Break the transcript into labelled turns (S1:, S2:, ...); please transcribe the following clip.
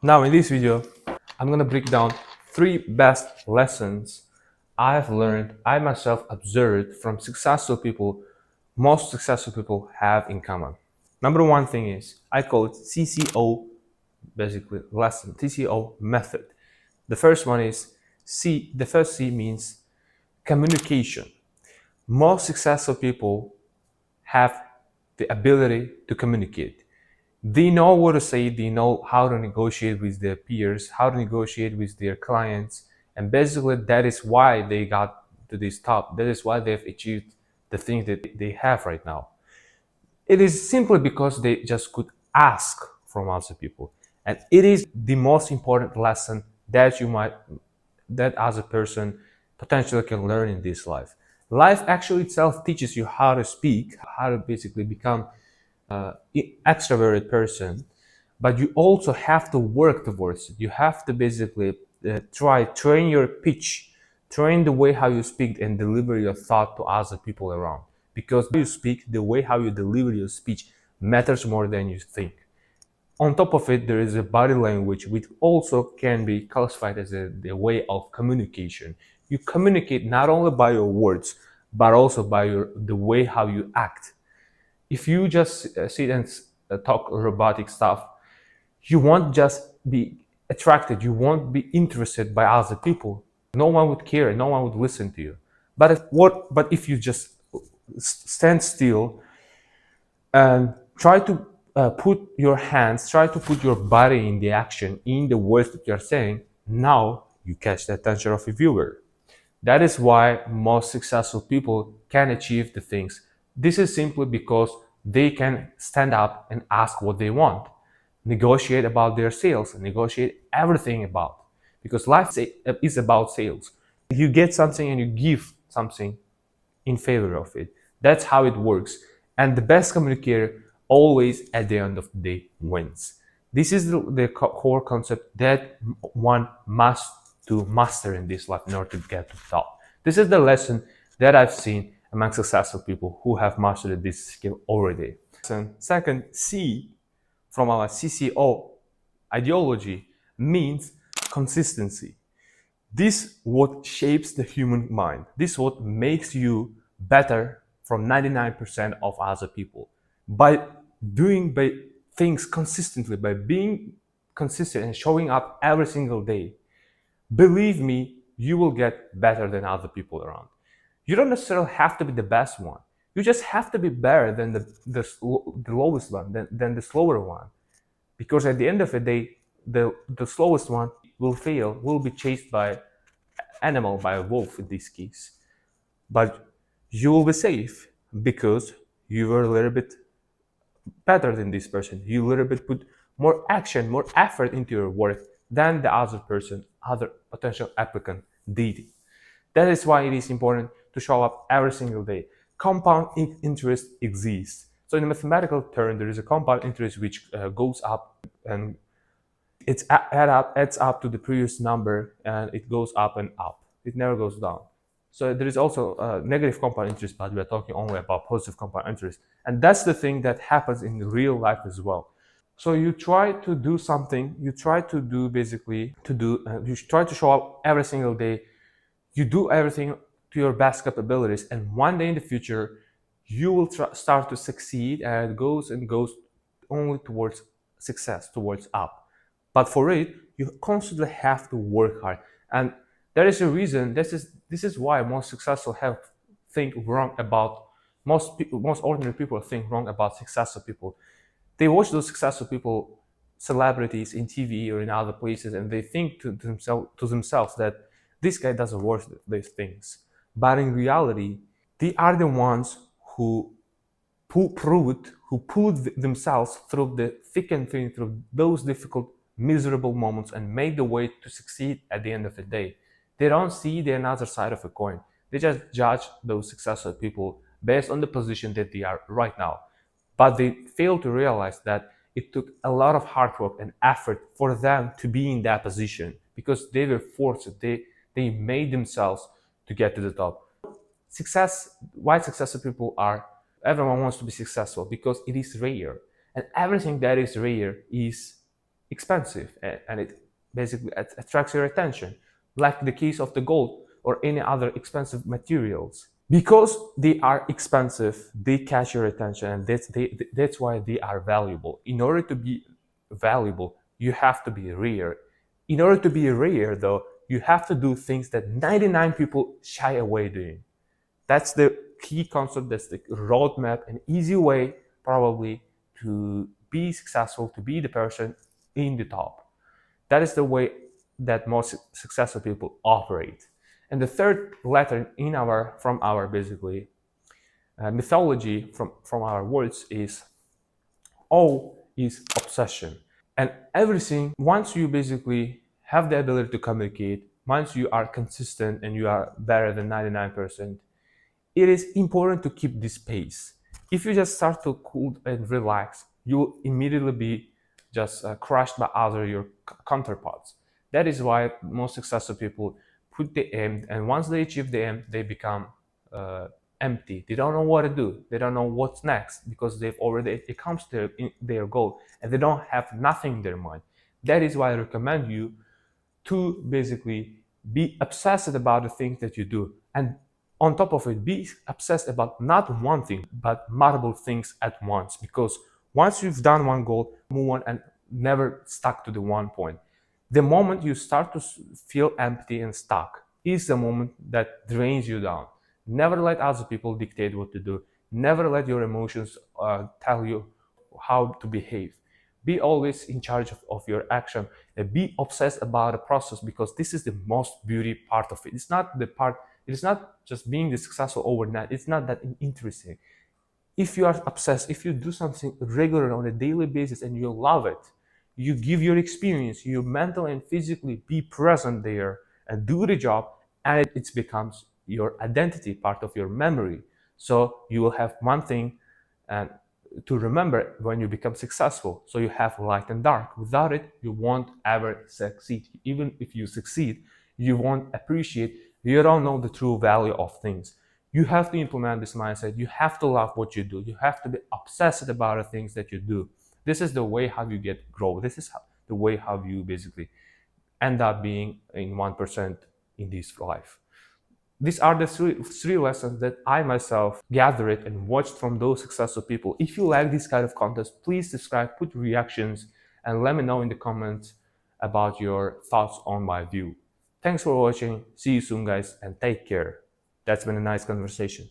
S1: Now in this video, I'm gonna break down 3 best lessons I've learned, I myself observed from successful people, most successful people have in common. Number one thing is, I call it CCO, basically lesson, CCO method. The first one is the first C means communication. Most successful people have the ability to communicate. They know what to say, they know how to negotiate with their peers, how to negotiate with their clients, and basically that is why they got to this top. That is why they've achieved the things that they have right now. It is simply because they just could ask from other people. And it is the most important lesson that as a person potentially can learn in this life. Life actually itself teaches you how to speak, how to basically become extroverted person, but you also have to work towards it. You have to basically train your pitch, train the way how you speak and deliver your thought to other people around. Because you speak, the way how you deliver your speech matters more than you think. On top of it, there is a body language which also can be classified as the way of communication. You communicate not only by your words, but also by the way how you act. If you just sit and talk robotic stuff, you won't just be attracted, you won't be interested by other people. No one would care, no one would listen to you. But if you just stand still and try to put your hands, try to put your body in the action, in the words that you're saying, now you catch the attention of a viewer. That is why most successful people can achieve the things. This is simply because they can stand up and ask what they want, negotiate about their sales, negotiate everything about. Because life is about sales. You get something and you give something in favor of it. That's how it works. And the best communicator always at the end of the day wins. This is the core concept that one must to master in this life in order to get to the top. This is the lesson that I've seen among successful people who have mastered this skill already. Second, C from our CCO ideology means consistency. This what shapes the human mind. This what makes you better from 99% of other people. By things consistently, by being consistent and showing up every single day, believe me, you will get better than other people around. You don't necessarily have to be the best one. You just have to be better than the lowest one, than the slower one. Because at the end of the day, the slowest one will fail, will be chased by animal, by a wolf in this case. But you will be safe because you were a little bit better than this person. You a little bit put more action, more effort into your work than the other person, other potential applicant did. That is why it is important to show up every single day. Compound interest exists. So in a mathematical term, there is a compound interest which goes up and adds up to the previous number, and it goes up and up. It never goes down. So there is also negative compound interest, but we are talking only about positive compound interest. And that's the thing that happens in real life as well. So you try to do something, you try to do basically, you try to show up every single day. You do everything to your best capabilities. And one day in the future, you will start to succeed, and it goes only towards success, towards up. But for it, you constantly have to work hard. And there is a reason, this is why most successful have think wrong about, most ordinary people think wrong about successful people. They watch those successful people, celebrities in TV or in other places, and they think to themselves that this guy doesn't work these things. But in reality, they are the ones who pulled themselves through the thick and thin, through those difficult, miserable moments, and made the way to succeed at the end of the day. They don't see the another side of a coin. They just judge those successful people based on the position that they are right now. But they fail to realize that it took a lot of hard work and effort for them to be in that position, because they were forced, they made themselves to get to the top. Why successful people are, everyone wants to be successful because it is rare. And everything that is rare is expensive, and it basically attracts your attention, like the case of the gold or any other expensive materials. Because they are expensive, they catch your attention, and that's why they are valuable. In order to be valuable, you have to be rare. In order to be rare, though, you have to do things that 99 people shy away doing. That's the key concept. That's the roadmap, an easy way probably to be successful, to be the person in the top. That is the way that most successful people operate. And the third letter in our from our basically mythology from our words is O is obsession. And everything, once you basically have the ability to communicate, once you are consistent and you are better than 99%, it is important to keep this pace. If you just start to cool and relax, you will immediately be just crushed by other your counterparts. That is why most successful people put the aim, and once they achieve the aim, they become empty. They don't know what to do. They don't know what's next because they've already accomplished their goal, and they don't have nothing in their mind. That is why I recommend you to basically be obsessed about the things that you do, and on top of it, be obsessed about not one thing but multiple things at once, because once you've done one goal, move on and never stuck to the one point. The moment you start to feel empty and stuck is the moment that drains you down. Never let other people dictate what to do. Never let your emotions tell you how to behave. Be always in charge of your action, and be obsessed about the process, because this is the most beauty part of it. It's not the part, it is not just being the successful overnight. It's not that interesting. If you are obsessed, if you do something regular on a daily basis and you love it, you give your experience, you mentally and physically be present there and do the job, and it becomes your identity, part of your memory. So you will have one thing and to remember when you become successful. So you have light and dark. Without it, you won't ever succeed. Even if you succeed, you won't appreciate, you don't know the true value of things. You have to implement this mindset. You have to love what you do. You have to be obsessed about the things that you do. This is the way how you get growth. This is the way how you basically end up being in 1% in this life. These are the three lessons that I myself gathered and watched from those successful people. If you like this kind of content, please subscribe, put reactions, and let me know in the comments about your thoughts on my view. Thanks for watching. See you soon, guys, and take care. That's been a nice conversation.